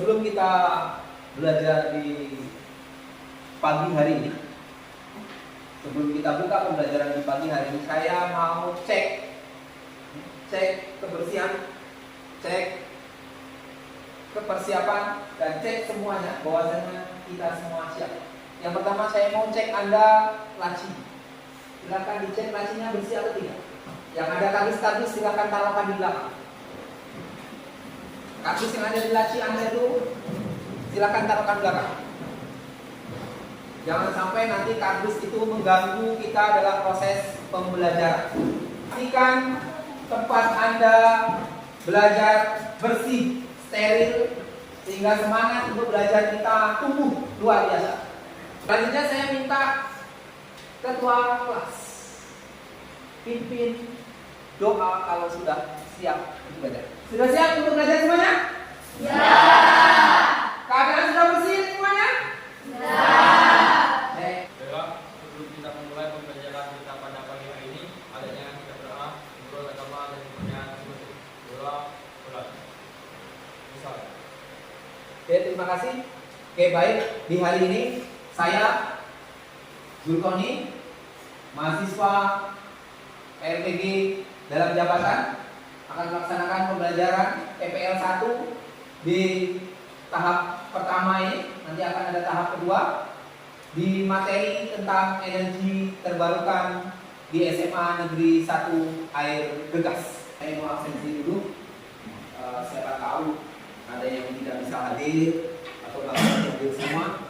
sebelum kita belajar di pagi hari ini, sebelum kita buka pembelajaran di pagi hari ini, saya mau cek kebersihan, cek kepersiapan, dan cek semuanya bahwasanya kita semua siap. Yang pertama saya mau cek Anda laci. Silakan dicek lacinya bersih atau tidak. Yang ada kardus-kardus silakan taruhkan di belakang. Kardus yang ada di laci Anda itu silakan taruhkan di belakang. Jangan sampai nanti kardus itu mengganggu kita dalam proses pembelajaran. Pastikan tempat Anda belajar bersih, steril, sehingga semangat untuk belajar kita tumbuh luar biasa. Selanjutnya saya minta ketua kelas pimpin doa kalau sudah siap untuk belajar. Sudah siap untuk belajar semuanya? Ya. Keadaan sudah bersih semuanya? Ya. Baiklah, sebelum kita memulai pembelajaran kita pada pagi hari ini, adanya kita berdoa, menurut agama dan kemudian doa ulang. Misal. Oke, terima kasih. Oke, baik. Di hari ini saya Zulkoni, mahasiswa PLPG dalam jabatan, akan melaksanakan pembelajaran PPL 1 di tahap pertama ini. Nanti akan ada tahap kedua di materi tentang energi terbarukan di SMA Negeri 1 Air Gegas. Saya mau absensi dulu. Siapa tahu ada yang tidak bisa hadir atau bahkan hadir semua.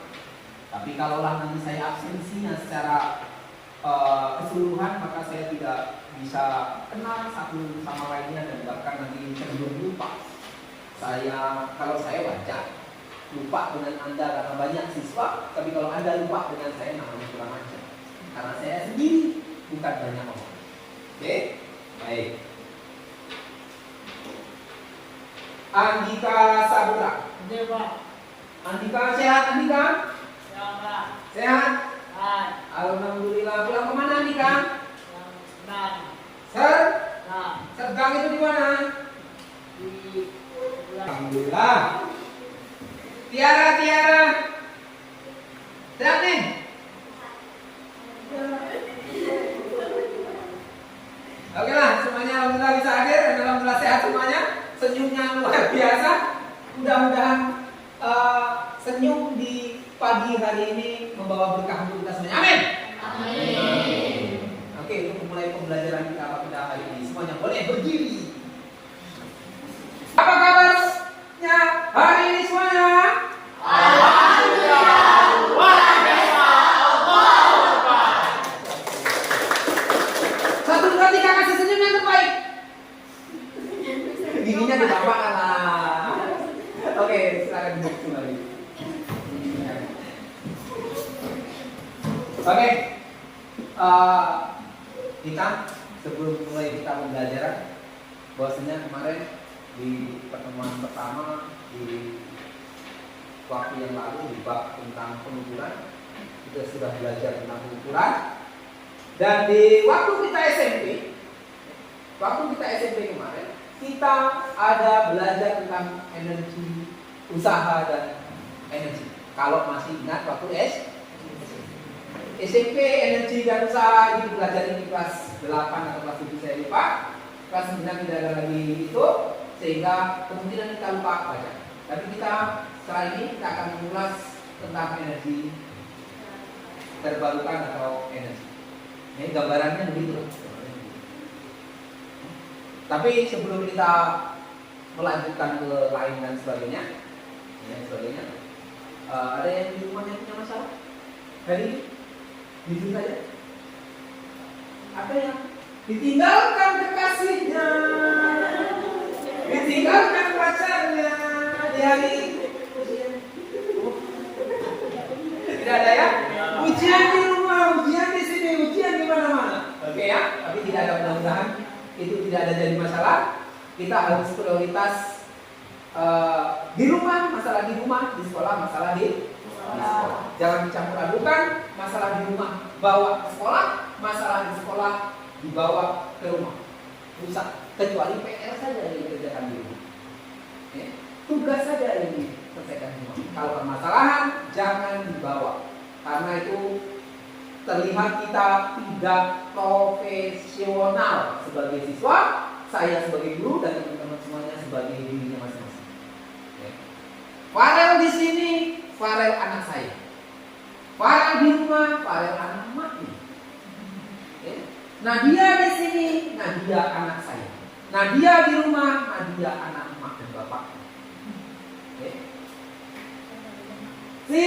Tapi kalaulah nanti saya absensinya secara keseluruhan, maka saya tidak bisa kenal satu sama lainnya dan bahkan nanti cenderung lupa. Kalau saya wajar lupa dengan Anda karena banyak siswa, tapi kalau Anda lupa dengan saya namanya kurang ajar. Karena saya sendiri bukan banyak orang. Oke, baik. Andika Saputra. Andika sehat, Andika? Sehat? Alhamdulillah. Pulang kemana Andika? Sergang itu di mana? Alhamdulillah. Tiara. Sehat nih? Oke lah, semuanya alhamdulillah bisa hadir dan alhamdulillah sehat semuanya. Senyumnya luar biasa. Mudah-mudahan senyum di pagi hari ini membawa berkah untuk kita semuanya. Amin. Amin. Oke, untuk memulai pembelajaran kita pada hari ini, semuanya boleh berdiri. Apa kabarnya hari ini semuanya? Alhamdulillah. Luar biasa. Allahu Akbar. 1, 2, 3 kasih senyum yang terbaik. Giginya dibapakan lah. Oke, silakan duduk kembali. Oke, kita sebelum mulai kita pembelajaran, bahwasanya kemarin di pertemuan pertama di waktu yang lalu di bab tentang pengukuran, kita sudah belajar tentang pengukuran. Dan di waktu kita SMP kemarin, kita ada belajar tentang energi usaha dan energi. Kalau masih ingat waktu SMP energi dan usaha ini belajar di kelas 8 atau kelas 7 saya lupa. Kelas 9 tidak ada lagi itu, sehingga kemungkinan kita lupa baca. Tapi kita setelah ini kita akan mengulas tentang energi terbarukan atau energi. Ini gambarannya begitu. Tapi sebelum kita melanjutkan ke lain dan sebagainya, ada yang di rumahnya punya masalah hari ini? Jujur saja. Ada yang ditinggalkan kekasihnya, ditinggalkan pacarnya di hari ujian. Tidak ada ya? Ujian di rumah, ujian di sini, ujian di mana-mana. Oke ya? Tapi tidak ada, mudah-mudahan itu tidak ada jadi masalah. Kita harus prioritas di rumah, masalah di rumah, di sekolah, masalah di sekolah. Jangan dicampur adukan, masalah di rumah bawa ke sekolah, masalah di sekolah dibawa ke rumah. Rusak, kecuali PR saja yang dikerjakan di rumah. Tugas saja ini selesai. Kalau permasalahan jangan dibawa, karena itu terlihat kita tidak profesional sebagai siswa, saya sebagai guru dan teman-teman semuanya sebagai dirinya masing-masing. Oke. Farel di sini, Farel anak saya. Farel di rumah, Farel anak emaknya. Oke. Nadia di sini, Nadia anak saya. Nadia di rumah, Nadia anak emak dan bapak. Oke. Si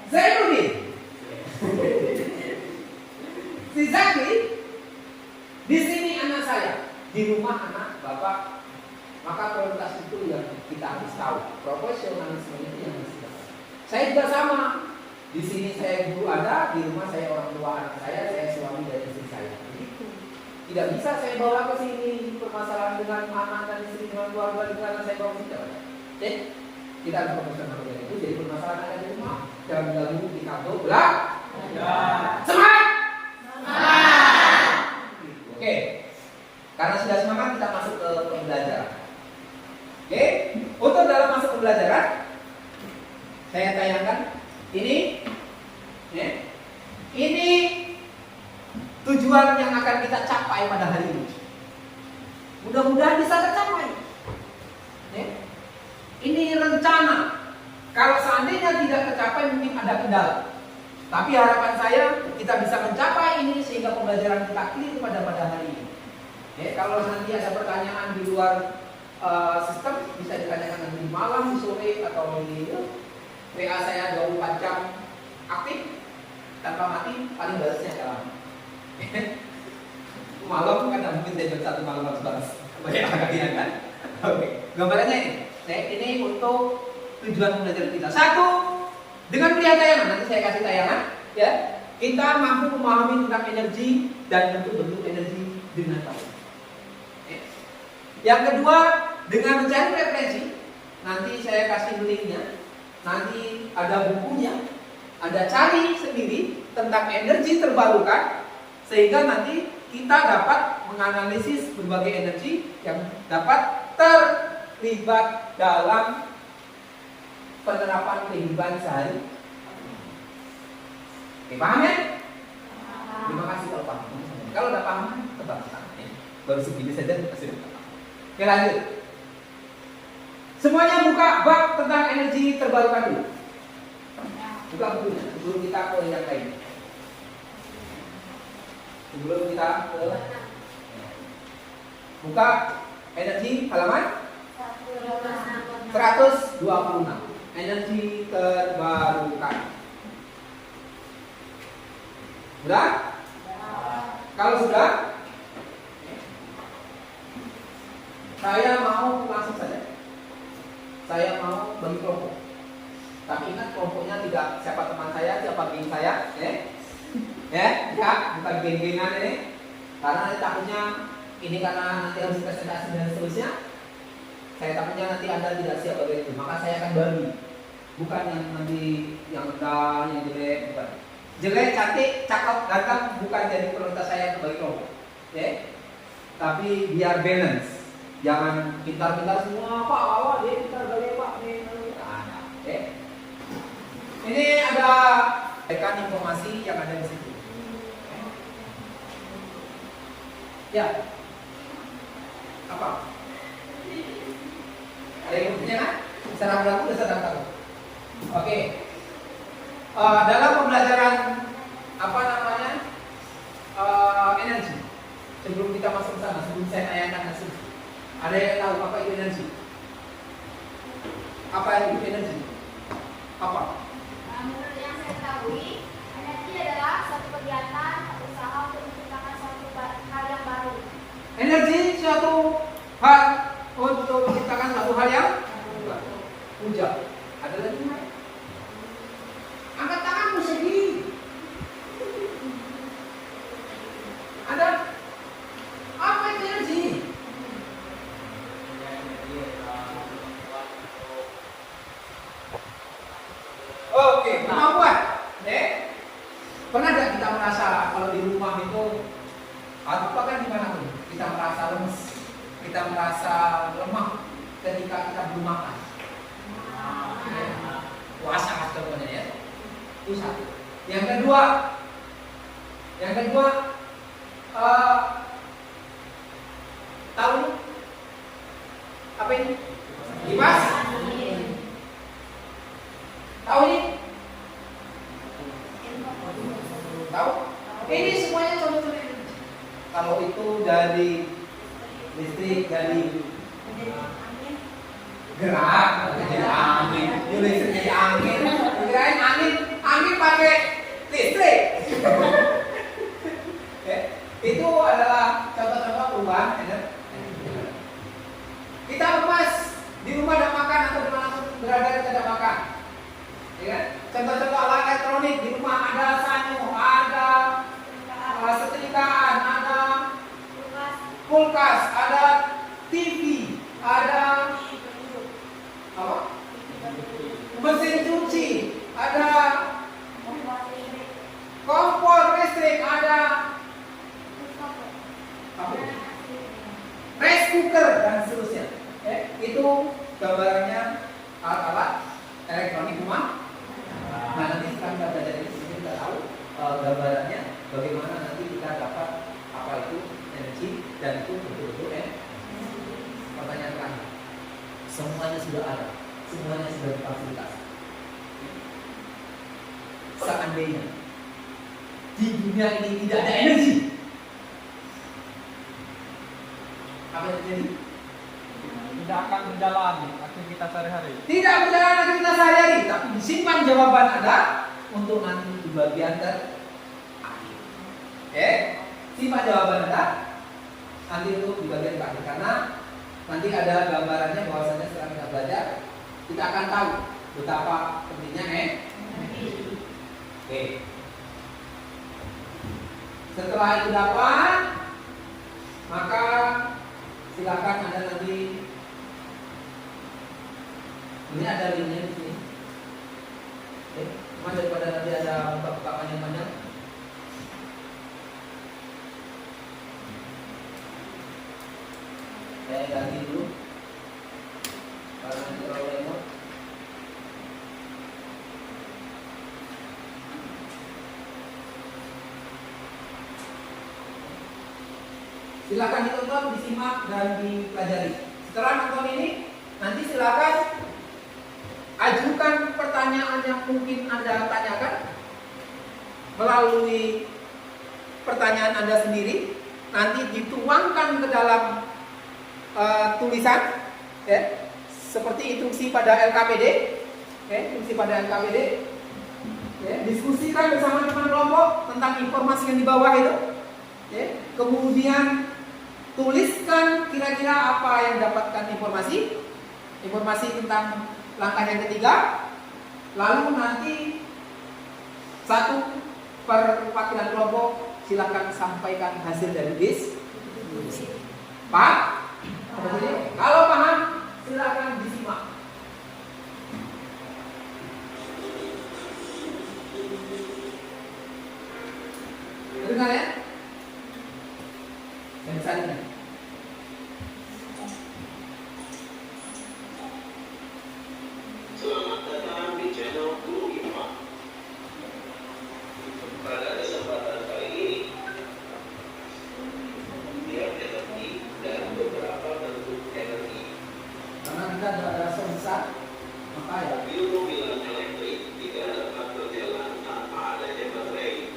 Zainuddin, si Zaki di sini anak saya, di rumah anak bapak. Maka prioritas itu yang kita harus tahu. Profesionalisme itu yang harus kita tahu. Saya juga sama. Di sini saya guru ada, di rumah saya orang tua anak saya suami dan istri saya. Begitu. Tidak bisa saya bawa ke sini permasalahan dengan anak dan istri dengan keluarga karena saya bawa ke sini. Oke? Kita harus profesional dengan itu. Jadi permasalahan ada di rumah, jangan ganggu di kantor. Belah? Semangat! Oke. Karena sudah semangat, kita masuk ke pembelajaran. Oke? Untuk dalam masuk pembelajaran, saya tayangkan ini, ya. Ini tujuan yang akan kita capai pada hari ini. Mudah-mudahan bisa tercapai. Ya. Ini rencana. Kalau seandainya tidak tercapai mungkin ada kendala. Tapi harapan saya kita bisa mencapai ini sehingga pembelajaran kita clear pada hari ini. Ya, kalau nanti ada pertanyaan di luar sistem bisa ditanyakan nanti di malam, di sore atau di WA saya 24 jam aktif tanpa mati, paling balasnya agak lama. Malam kan mungkin saya jam 1 malam harus balas. Agak kan? Oke, gambarannya ini. Ini untuk tujuan pembelajaran kita. Satu, dengan melihat tayangan, nanti saya kasih tayangan, ya, kita mampu memahami tentang energi dan bentuk-bentuk energi dengan baik. Yang kedua, dengan mencari referensi, nanti saya kasih linknya. Nanti ada bukunya, ada cari sendiri tentang energi terbarukan, sehingga nanti kita dapat menganalisis berbagai energi yang dapat terlibat dalam penerapan kehidupan sehari. Oke, paham ya? Terima kasih kalau paham. Kalau udah paham, tetap baru segini saja sudah paham. Oke, lanjut. Semuanya buka bab tentang energi terbarukan dulu. Buka bukunya sebelum kita ke yang lain. Sebelum kita ke buka energi halaman 126. Energi terbarukan. Sudah? Kalau sudah, saya mau langsung saja. Saya mau bagi kelompok. Tapi ingat kelompoknya tidak siapa teman saya, siapa geng saya, ya, bukan geng-gengan ini. Karena nanti takutnya ini karena nanti harus presentasi dan seterusnya. Saya takutnya nanti Anda tidak siap bagi itu. Maka saya akan bagi. Bukan yang nanti yang rendah, yang jelek, bukan. Jelek, cantik, cakep, ganteng bukan jadi prioritas saya bagi kelompok. Ya. Tapi biar balance. Jangan pintar-pintar semua, Pak, awak dia pintar balik Pak. Oke. Ini ada informasi yang ada di situ. Ya. Apa? Ada yang punya kan? Bisa ragu-ragu, bisa tahu. Oke. Dalam pembelajaran energi. Sebelum kita masuk ke sana, sebelum saya tayangkan hasil. Ada yang tahu apa itu energi? Apa itu energi? Apa? Menurut yang saya ketahui, energi adalah suatu kegiatan atau usaha untuk menciptakan suatu hal yang baru. Energi suatu hal untuk menciptakan suatu hal yang baru. Puja. Ada lagi? Angkat tanganmu sendiri. Ada? Apa itu energi? Oke, kemampuan. Pernah nggak kita merasa kalau di rumah itu atau bahkan dimanapun kita merasa lemes, kita merasa lemah ketika kita belum makan? Itu satu. Yang kedua, tahu apa ini? Kipas? Tahu ini? Tahu? Ini semuanya contoh-contoh. Kalau itu dari listrik, dari gerak, jadi angin. Ini listrik jadi angin. Kirain angin pakai listrik. Itu adalah contoh-contoh perubahan energi. Kita lepas di rumah ada makan atau di mana berada kita ada makan. Ya kan? Contoh-contoh alat elektronik di rumah ada sanyo, ada setrikaan, ada kulkas, ada TV, ada apa? Mesin cuci, ada kompor listrik, ada rice cooker dan seterusnya. Itu gambarannya alat-alat elektronik rumah. Nah, nanti setelah kita belajar ini kita tahu gambarannya bagaimana nanti kita dapat apa itu energi dan itu betul-betul pertanyaan terakhir. Semuanya sudah ada, semuanya sudah difasilitasi. Seandainya di dunia ini tidak ada energi, apa yang terjadi? Tidak akan berjalan aktivitas sehari-hari. Tidak berjalan aktivitas sehari-hari, tapi disimpan jawaban Anda untuk nanti di bagian terakhir. Simpan jawaban Anda nanti untuk di bagian terakhir, karena nanti ada gambarannya bahwasanya setelah kita belajar kita akan tahu betapa pentingnya Oke. Setelah itu dapat, maka silakan Anda nanti, ini ada linknya di sini. Cuma daripada nanti ada buka panjang-panjang, saya ganti dulu karena nanti terlalu lemot. Silakan ditonton, disimak dan dipelajari. Setelah nonton ini, nanti silakan ajukan pertanyaan yang mungkin Anda tanyakan melalui pertanyaan Anda sendiri. Nanti dituangkan ke dalam tulisan, seperti instruksi pada LKPD, instruksi pada LKPD. Diskusikan bersama teman kelompok tentang informasi yang di bawah itu. Kemudian tuliskan kira-kira apa yang dapatkan informasi tentang langkah yang ketiga. Lalu nanti satu perwakilan kelompok silakan sampaikan hasil dari diskusi. Paham? Kalau paham, silakan disimak. Dengar ya? Dan misalnya selamat datang di channel Guru IPA. Pada kesempatan kali ini, biar energi dan beberapa bentuk energi. karena kita ada besar, maka ya Mobil-mobilan elektrik tidak dapat berjalan tanpa adanya baterai.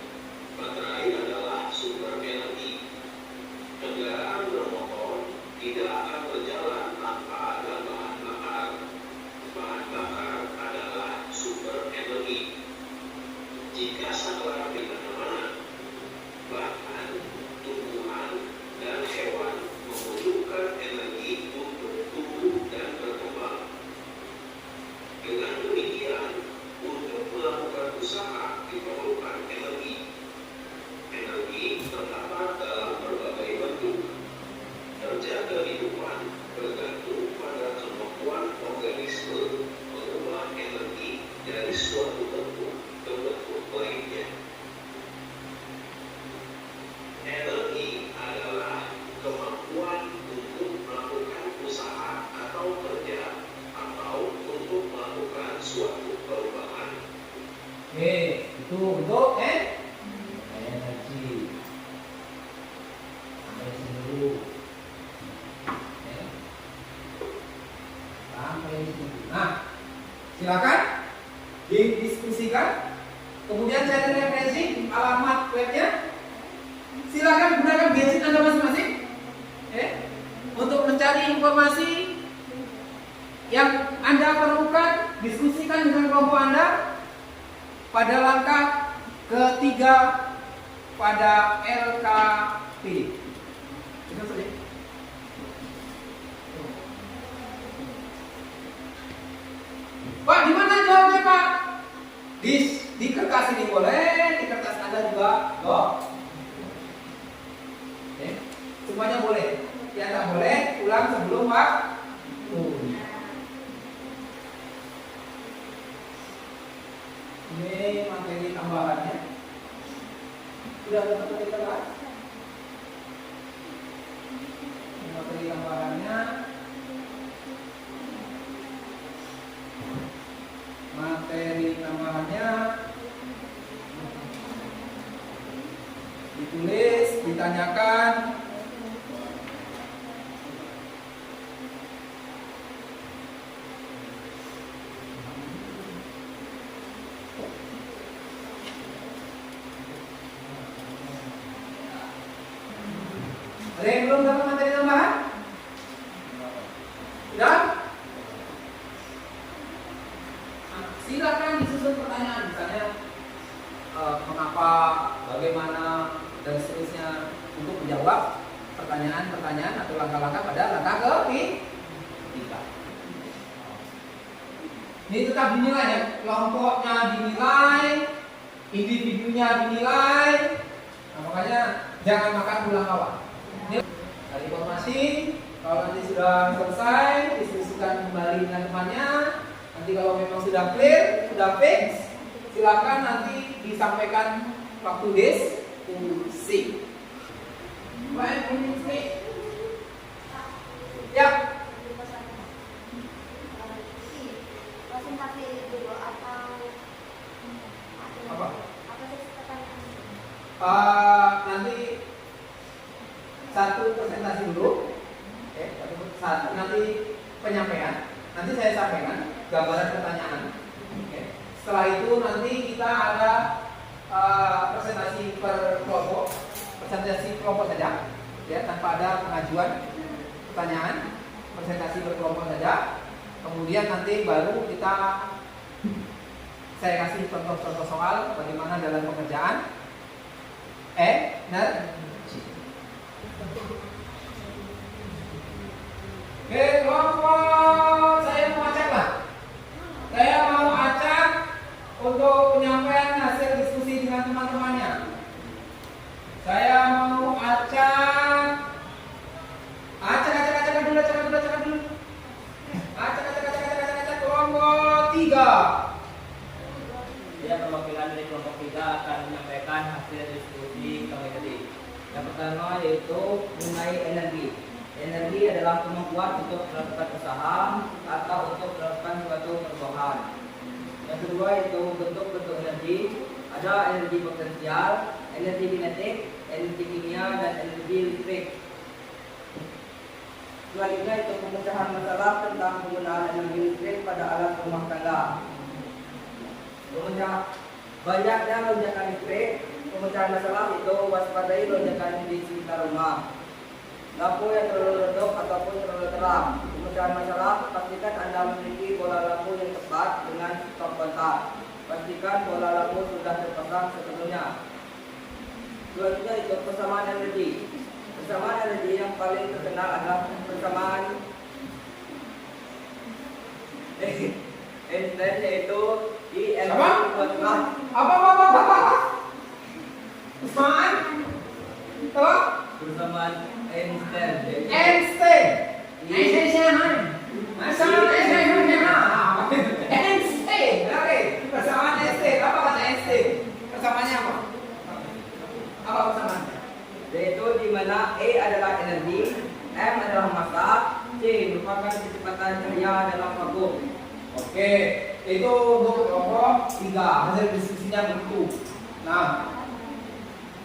Baterai adalah sumber energi. Kendaraan bermotor tidak akan berjalan tanpa ada bahan bakar. Bahan bakar adalah sumber energi. Jika saklar di mana-mana, bahkan tumbuhan dan hewan membutuhkan energi untuk tumbuh dan berkembang. Dengan demikian, untuk melakukan usaha diperlukan energi. Energi terdapat dalam berbagai bentuk. Kerja kehidupan bergantung pada kemampuan organisme mengubah energi dari suatu bentuk ke bentuk lainnya. Energi adalah kemampuan untuk melakukan usaha atau kerja atau untuk melakukan suatu perubahan. Oke. Itu untuk energi. Sampai sini dulu. Oke. Sampai sini. Nah, silakan didiskusikan. Kemudian cari referensi alamat webnya. Silakan gunakan gadget Anda masing-masing untuk mencari informasi yang Anda perlukan. Diskusikan dengan kelompok Anda pada langkah ketiga pada LKP. Itu saja. Pak, di mana jawabnya Pak? Di kertas ini boleh, di kertas Anda juga. Loh. Semuanya boleh. Yang tak boleh ulang sebelum waktu. Ini materi tambahannya. Sudah ada materi tambahan? Ini materi tambahannya. Materi tambahannya ditulis, ditanyakan. Ada yang belum dapat materi tambahan? Sudah? Nah, silakan disusun pertanyaan, misalnya mengapa, bagaimana, dan seterusnya untuk menjawab pertanyaan-pertanyaan atau langkah-langkah pada langkah ketiga. Ini tetap dinilai ya, kelompoknya dinilai, individunya dinilai. Nah, makanya jangan makan tulang kawan. Dari informasi, kalau nanti sudah selesai, diskusikan kembali dengan temannya. Nanti kalau memang sudah clear, sudah fix, silakan nanti disampaikan waktu diskusi. Baik, ini ya. Presentasi dulu atau Apa? apa sih pertanyaan? Nanti satu presentasi dulu, nanti penyampaian, nanti saya sampaikan gambaran pertanyaan. Setelah itu nanti kita ada presentasi per kelompok, saja, ya, tanpa ada pengajuan pertanyaan, presentasi per kelompok saja. Kemudian nanti baru saya kasih contoh-contoh soal bagaimana dalam pengerjaan energi. Oke, kelompok saya mau acak lah. Saya mau acak untuk penyampaian hasil diskusi dengan teman-temannya. Saya mau acak dulu. Acak kelompok 3. Ya, perwakilan dari kelompok 3 akan menyampaikan hasil diskusi kami tadi. Yang pertama yaitu mengenai energi. Energi adalah kemampuan untuk melakukan usaha atau untuk melakukan suatu perubahan. Yang kedua itu bentuk-bentuk energi. Ada energi potensial, energi kinetik, energi kimia, dan energi listrik. Selanjutnya itu pemecahan masalah tentang penggunaan energi listrik pada alat rumah tangga. Banyaknya lonjakan listrik. Pemecahan masalah itu waspadai lonjakan di sekitar rumah. Lampu yang terlalu redup ataupun terlalu terang. Pemecahan masalah, pastikan Anda memiliki bola lampu yang tepat dengan stop kontak. Pastikan bola lampu sudah terpasang sebelumnya. Selanjutnya itu persamaan energi. Persamaan energi yang paling terkenal adalah persamaan Einstein, yaitu I energi kuatlah. Apa? Persamaan? Apa? Persamaan Einstein. Einstein. Oke. Persamaan Einstein. Apa kata Einstein? Persamaannya apa? Apa persamaannya? Yaitu di mana E adalah energi, M adalah massa, C merupakan kecepatan cahaya dalam vakum. Oke. Itu untuk kelompok 3. Hasil diskusinya begitu. Nah,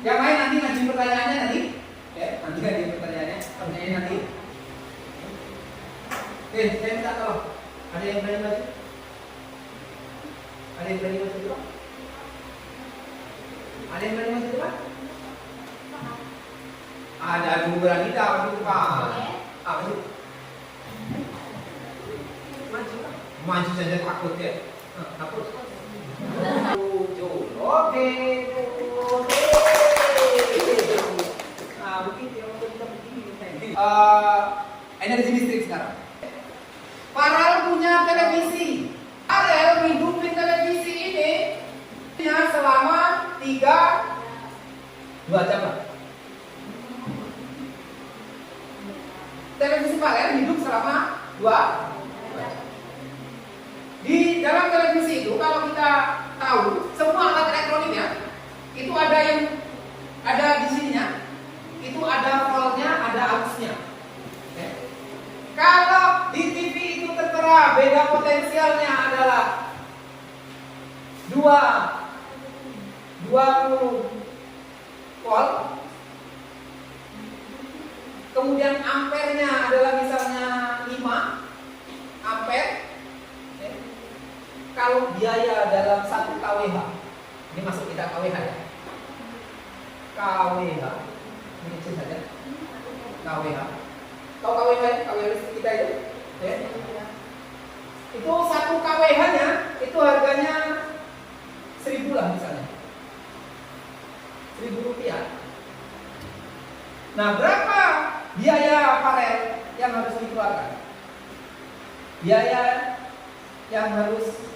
yang lain nanti ngaji pertanyaannya nanti. Ya, nanti ngaji pertanyaannya. Pertanyaannya nanti. Oke, saya minta tolong. Ada yang berani baca? Ada yang berani baca coba? Ada yang berani baca coba? Ada berani tak? Itu Pak. Apa itu? Maju saja takut ya. Takut. Oke. Nah, begitu yang kita begini. Energi listrik sekarang. Farel punya televisi. Farel hidupin televisi ini selama 2 jam. Televisi Farel hidup selama 2 jam. Di dalam televisi itu kalau kita tahu semua alat elektroniknya itu ada yang ada di sininya, itu ada voltnya, ada arusnya. Oke. Kalau di TV itu tertera beda potensialnya adalah 20 volt, kemudian ampernya adalah misalnya 5 ampere. Kalau biaya dalam 1 kWh, ini masuk kita kWh ya. kWh, ini kecil saja. kWh. Tahu kWh ya? kWh listrik kita itu? Ya. Itu 1 kWh-nya itu harganya 1.000 lah misalnya. 1.000 rupiah. Nah, berapa biaya Farel yang harus dikeluarkan? Biaya yang harus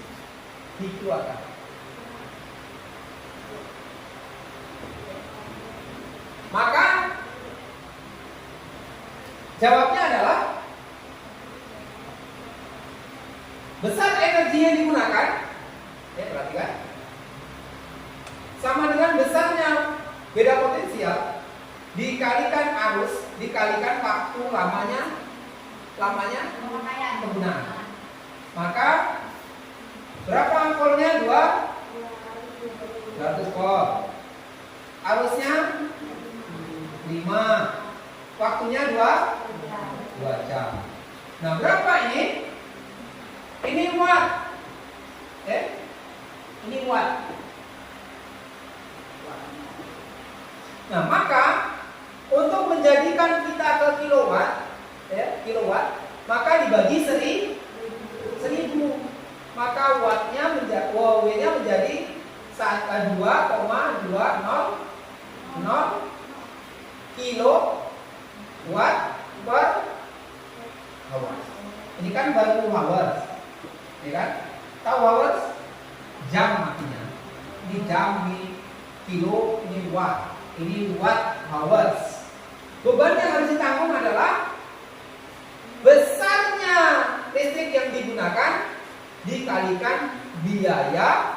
dikeluarkan. Maka jawabnya adalah besar energi yang digunakan, ya perhatikan, sama dengan besarnya beda potensial dikalikan arus dikalikan waktu lamanya penggunaan. Maka berapa voltnya? 200 volt. Arusnya 5. Waktunya 2 jam. Nah, berapa ini? Ini watt. Ini watt. Nah, maka untuk menjadikan kita ke kilowatt, maka dibagi 1000. Maka wattnya menjadi W-nya menjadi 2,200 kilowatt per hour. Ini kan baru hours, ya kan? Tahu hours? Jam artinya. Ini jam, ini kilo, ini watt. Ini watt hours. Beban yang harus ditanggung adalah besarnya listrik yang digunakan dikalikan biaya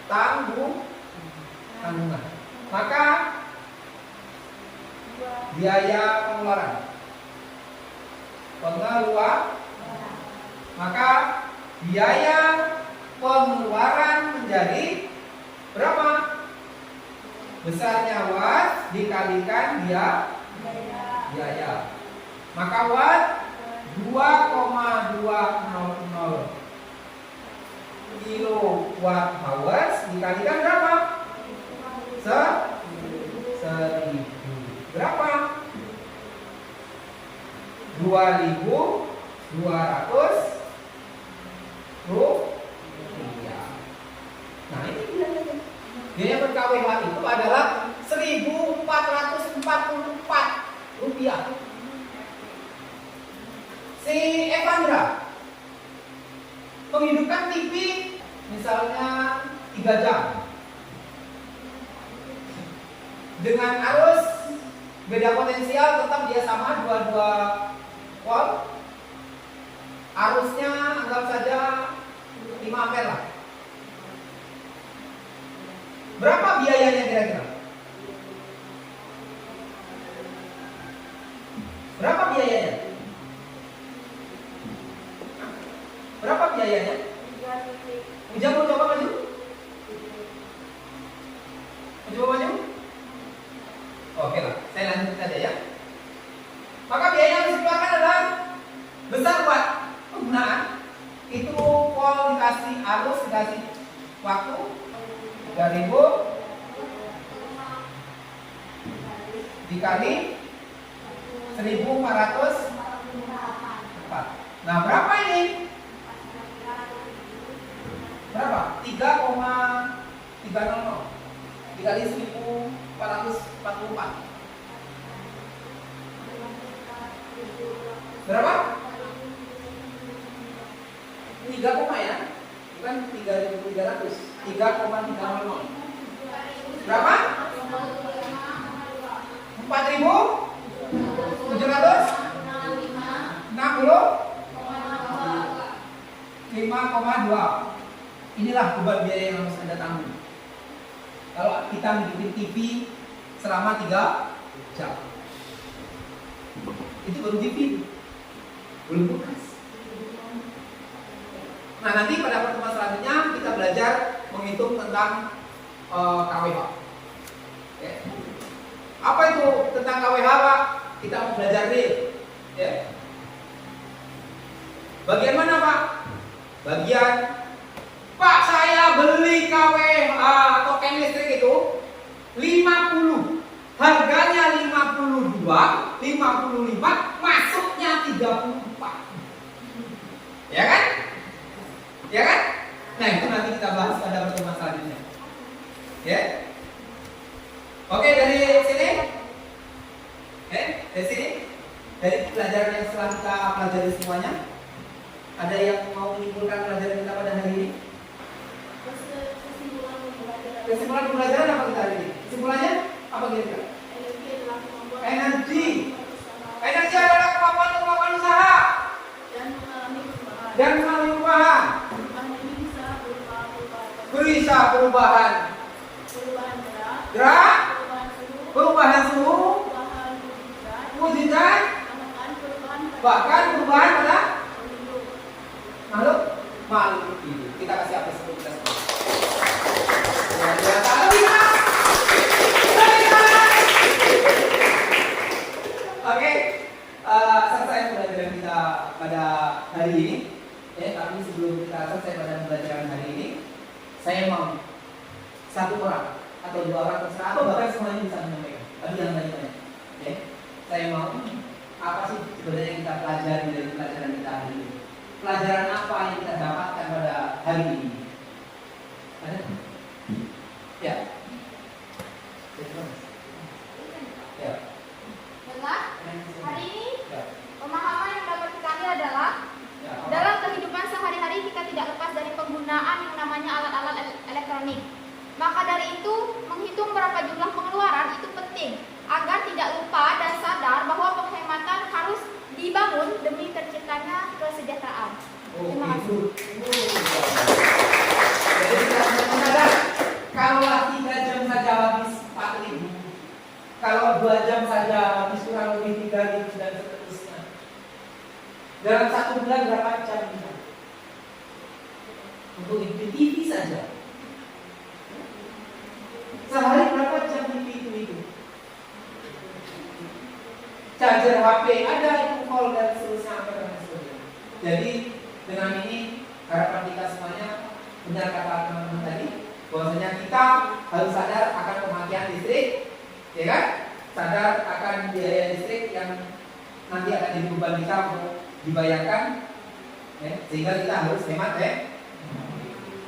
tanggungan. Maka biaya pengeluaran, maka biaya pengeluaran menjadi berapa? Besarnya watt dikalikan biaya. Maka watt 2,200 kilowatt hours dikalikan berapa? 1.000. Berapa? 2.200 rupiah. Nah, ini biayanya. Biaya per kWh itu adalah 1.444 rupiah. Si Evandra menghidupkan TV misalnya 3 jam dengan arus beda potensial, tetap dia sama 22 volt. Arusnya anggap saja 5 ampere lah. Berapa biayanya kira-kira? Berapa biayanya? Berapa biayanya? Ujang mau coba maju? Mau coba maju? Oke lah, saya lanjut saja ya. Maka biaya yang harus dikeluarkan adalah besar buat penggunaan. Itu pol dikasih arus dikasih waktu 3.000 dikali 1.404. Nah, berapa ini? Berapa? 3,300 dikali 1.444. Berapa? 3, ya? Bukan 3.300. 3,300. Berapa? 4.765,2. Inilah beban biaya yang harus Anda tanggung kalau kita bikin TV selama 3 jam. Itu baru TV, belum bekas. Nah, nanti pada pertemuan selanjutnya kita belajar menghitung tentang KWH. Ya. Apa itu tentang KWH, Pak? Kita mau belajar real. Ya. Bagian mana, Pak? Bagian Pak, saya beli KWH token listrik itu 50. Harganya 52, 55, masuknya 34. Ya kan? Ya kan? Nah, itu nanti kita bahas pada pertemuan selanjutnya. Ya. Oke, dari sini. Dari sini. Dari pelajaran yang setelah kita pelajari semuanya, ada yang mau menyimpulkan pelajaran kita pada hari ini? Kesimpulan pembelajaran apa kita hari ini? Kesimpulannya apa kira-kira? Energi. Energi adalah kemampuan untuk melakukan usaha dan mengalami perubahan. Bisa perubahan gerak, perubahan suhu, mujizat, bahkan perubahan pada makhluk hidup. Kita kasih apresiasi kita semua. Oke, selesai pembelajaran kita pada hari ini. Tapi sebelum kita selesai pada pembelajaran hari ini, saya mau satu orang atau 2 orang terserah atau bahkan semuanya bisa menyampaikan. Tapi jangan banyak-banyak. Saya mau apa sih sebenarnya kita pelajari dari pelajaran kita hari ini? Pelajaran apa yang kita dapatkan pada hari ini? Ada? Ya. Ya. Hari ini pemahaman yang dapat kita ambil adalah dalam kehidupan sehari-hari kita tidak lepas dari penggunaan yang namanya alat-alat elektronik. Maka dari itu, menghitung berapa jumlah pengeluaran itu penting agar tidak lupa dan sadar bahwa penghematan harus dibangun demi terciptanya kesejahteraan. Terima kasih. Jadi kita sadar kalau 3 jam saja habis 4.000, kalau 2 jam saja habis kurang lebih 3.000 dan seterusnya. Dalam 1 bulan berapa jam bisa? Untuk bikin TV saja. Sehari berapa jam TV itu? Charger HP ada, itu call dan seterusnya apa dan sebagainya. Jadi dengan ini harapan kita semuanya benar kata teman-teman tadi, bahwasanya kita harus sadar akan pemakaian listrik, ya kan? Sadar akan biaya listrik yang nanti akan jadi beban kita untuk dibayarkan, ya, sehingga kita harus hemat, ya.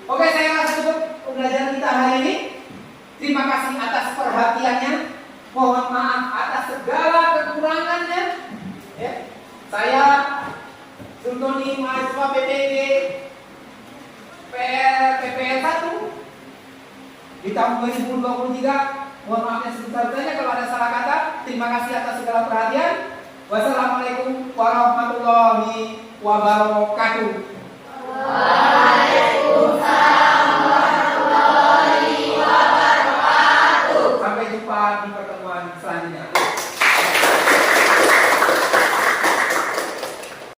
Oke, saya akan tutup pembelajaran kita hari ini. Terima kasih atas perhatiannya. Mohon maaf atas segala kekurangannya. Ya. Saya Sultoni, mahasiswa PPG PPL 1 di tahun 2023. Mohon maaf yang sebesar-besarnya kalau ada salah kata. Terima kasih atas segala perhatian. Wassalamualaikum warahmatullahi wabarakatuh.